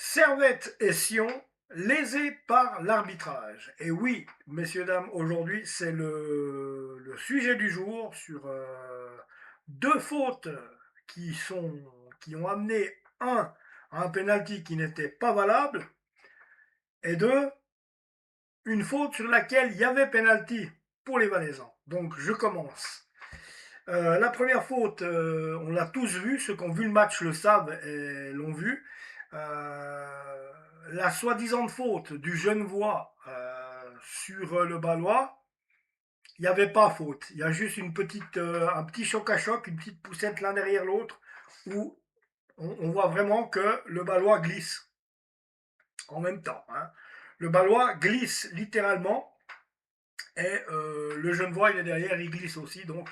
Servette et Sion, lésés par l'arbitrage. Et oui, messieurs, dames, aujourd'hui, c'est le sujet du jour sur deux fautes qui, qui ont amené à un penalty qui n'était pas valable, et deux, une faute sur laquelle il y avait penalty pour les Valaisans. Donc, je commence. La première faute, on l'a tous vu, ceux qui ont vu le match le savent et l'ont vu. La soi-disant faute du Genevois sur le Balois, il n'y avait pas faute. Il y a juste un petit choc à choc, une petite poussette l'un derrière l'autre, où on voit vraiment que le Balois glisse en même temps. Hein. Le Balois glisse littéralement et le Genevois, il est derrière, il glisse aussi. Donc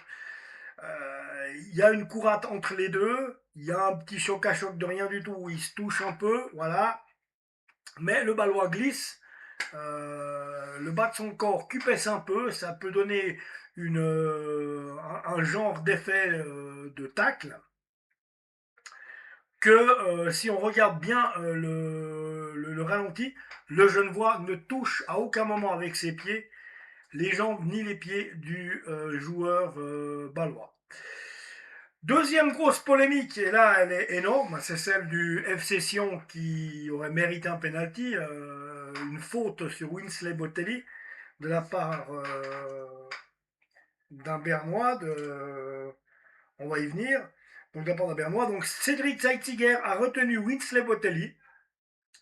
il y a une courate entre les deux, il y a un petit choc à choc de rien du tout où ils se touchent un peu, voilà. Mais le Balois glisse, le bas de son corps cupesse un peu, ça peut donner un genre d'effet de tacle que si on regarde bien le ralenti, le Genevois ne touche à aucun moment avec ses pieds les jambes ni les pieds du joueur balois. Deuxième grosse polémique, et là elle est énorme, c'est celle du FC Sion qui aurait mérité un penalty, une faute sur Winsley Botelli de la part d'un Bernois, on va y venir, donc de la part d'un Bernois. Donc Cédric Zeitziger a retenu Winsley Botelli,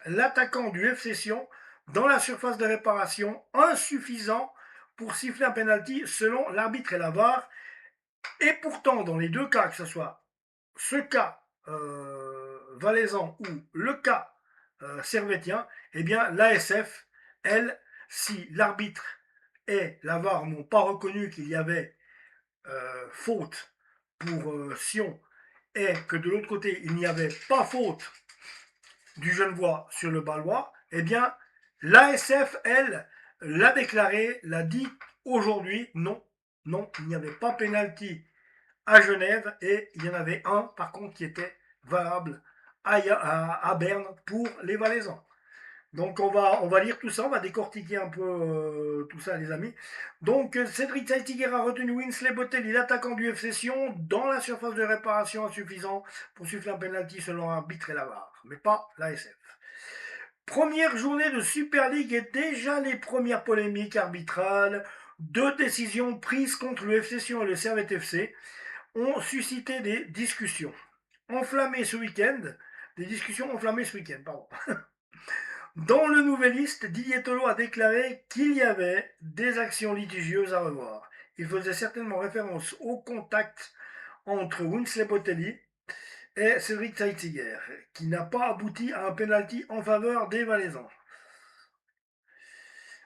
l'attaquant du FC Sion, dans la surface de réparation, insuffisant pour siffler un penalty selon l'arbitre et la VAR. Et pourtant, dans les deux cas, que ce soit ce cas valaisan ou le cas servétien, eh bien l'ASF, elle, si l'arbitre et la VAR n'ont pas reconnu qu'il y avait faute pour Sion et que de l'autre côté il n'y avait pas faute du Genevois sur le Balois, eh bien l'ASF, elle, l'a déclaré, l'a dit aujourd'hui, non, non, il n'y avait pas pénalty à Genève et il y en avait un par contre qui était valable à Berne pour les Valaisans. Donc on va lire tout ça, on va décortiquer un peu tout ça les amis. Donc Cédric Zeitziger a retenu Winsley Botelli, l'attaquant du FC Sion, dans la surface de réparation insuffisant pour suivre un penalty selon l'arbitre et la VAR, mais pas l'ASF. Première journée de Super League et déjà les premières polémiques arbitrales, deux décisions prises contre le FC Sion et le Servette FC ont suscité des discussions enflammées ce week-end. Des discussions enflammées ce week-end, pardon. Dans le Nouvelliste, Didier Tolo a déclaré qu'il y avait des actions litigieuses à revoir. Il faisait certainement référence au contact entre Winsley Botelli et Cédric Zeitziger, qui n'a pas abouti à un penalty en faveur des Valaisans.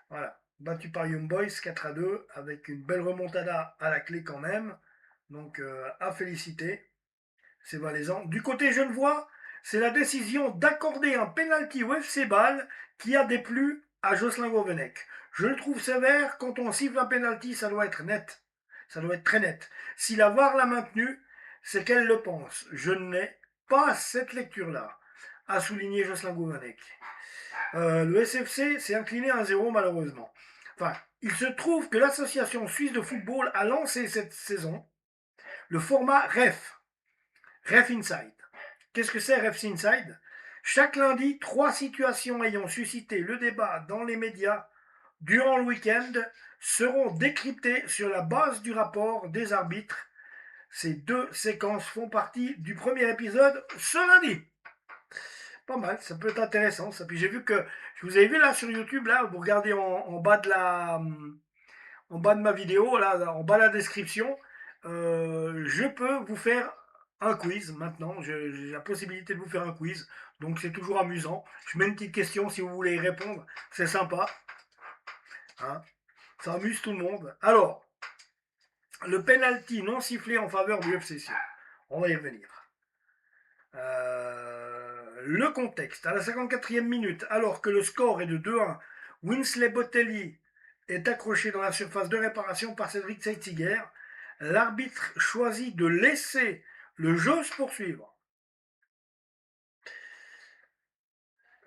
Voilà, battu par Young Boys 4-2, avec une belle remontada à la clé quand même. Donc à féliciter ces Valaisans. Du côté genevois, c'est la décision d'accorder un penalty au FC Bâle qui a déplu à Jocelyn Gourvenec. Je le trouve sévère, quand on siffle un penalty, ça doit être net. Ça doit être très net. Si la VAR l'a maintenu, c'est qu'elle le pense. Je n'ai pas cette lecture-là, a souligné Jocelyn Gourvenec. Le SFC s'est incliné à 1-0 malheureusement. Enfin, il se trouve que l'association suisse de football a lancé cette saison le format Ref Inside. Qu'est-ce que c'est Ref Inside? Chaque lundi, 3 situations ayant suscité le débat dans les médias durant le week-end seront décryptées sur la base du rapport des arbitres. Ces deux séquences font partie du premier épisode ce lundi. Pas mal, ça peut être intéressant. Ça. Puis j'ai vu que, je vous avais vu là sur YouTube, là, vous regardez en bas en bas de ma vidéo, là, en bas de la description, je peux vous faire un quiz maintenant. J'ai la possibilité de vous faire un quiz. Donc c'est toujours amusant. Je mets une petite question si vous voulez y répondre. C'est sympa. Hein, ça amuse tout le monde. Alors, le penalty non sifflé en faveur du FC Sion. On va y revenir. Le contexte. À la 54e minute, alors que le score est de 2-1, Winsley Botelli est accroché dans la surface de réparation par Cédric Zeitziger. L'arbitre choisit de laisser le jeu se poursuivre.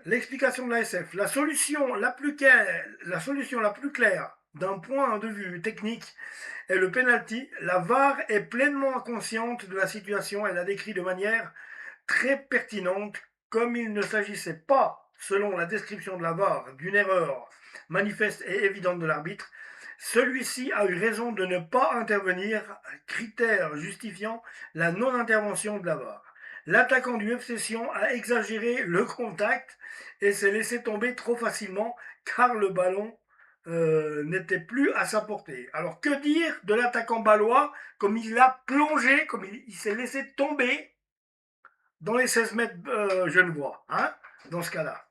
l'explication de l'ASF. La solution la plus claire d'un point de vue technique est le penalty. La VAR est pleinement consciente de la situation. Elle la décrit de manière très pertinente, comme il ne s'agissait pas, selon la description de la VAR, d'une erreur manifeste et évidente de l'arbitre. Celui-ci a eu raison de ne pas intervenir, critère justifiant la non-intervention de la VAR. L'attaquant du FC Sion a exagéré le contact et s'est laissé tomber trop facilement car le ballon n'était plus à sa portée. Alors que dire de l'attaquant balois comme il a plongé, comme il s'est laissé tomber dans les 16 mètres genevois, hein, dans ce cas-là.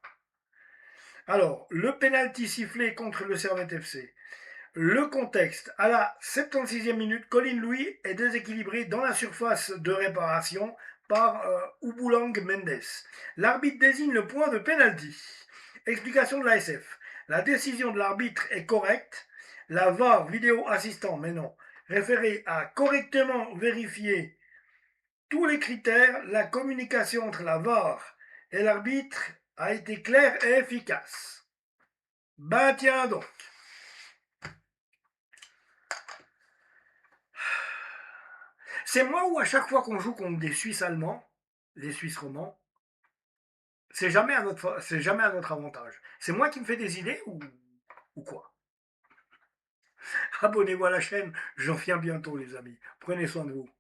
Alors, le penalty sifflé contre le Servette FC. Le contexte, à la 76e minute, Colin Louis est déséquilibré dans la surface de réparation par Ubulang Mendes. L'arbitre désigne le point de pénalty. Explication de l'ASF. La décision de l'arbitre est correcte. La VAR, vidéo assistant, mais non, référé à correctement vérifier tous les critères. La communication entre la VAR et l'arbitre a été claire et efficace. Ben tiens donc. C'est moi où à chaque fois qu'on joue contre des Suisses allemands, les Suisses romands, c'est jamais à notre avantage. C'est moi qui me fais des idées ou quoi? Abonnez-vous à la chaîne, j'en viens bientôt les amis. Prenez soin de vous.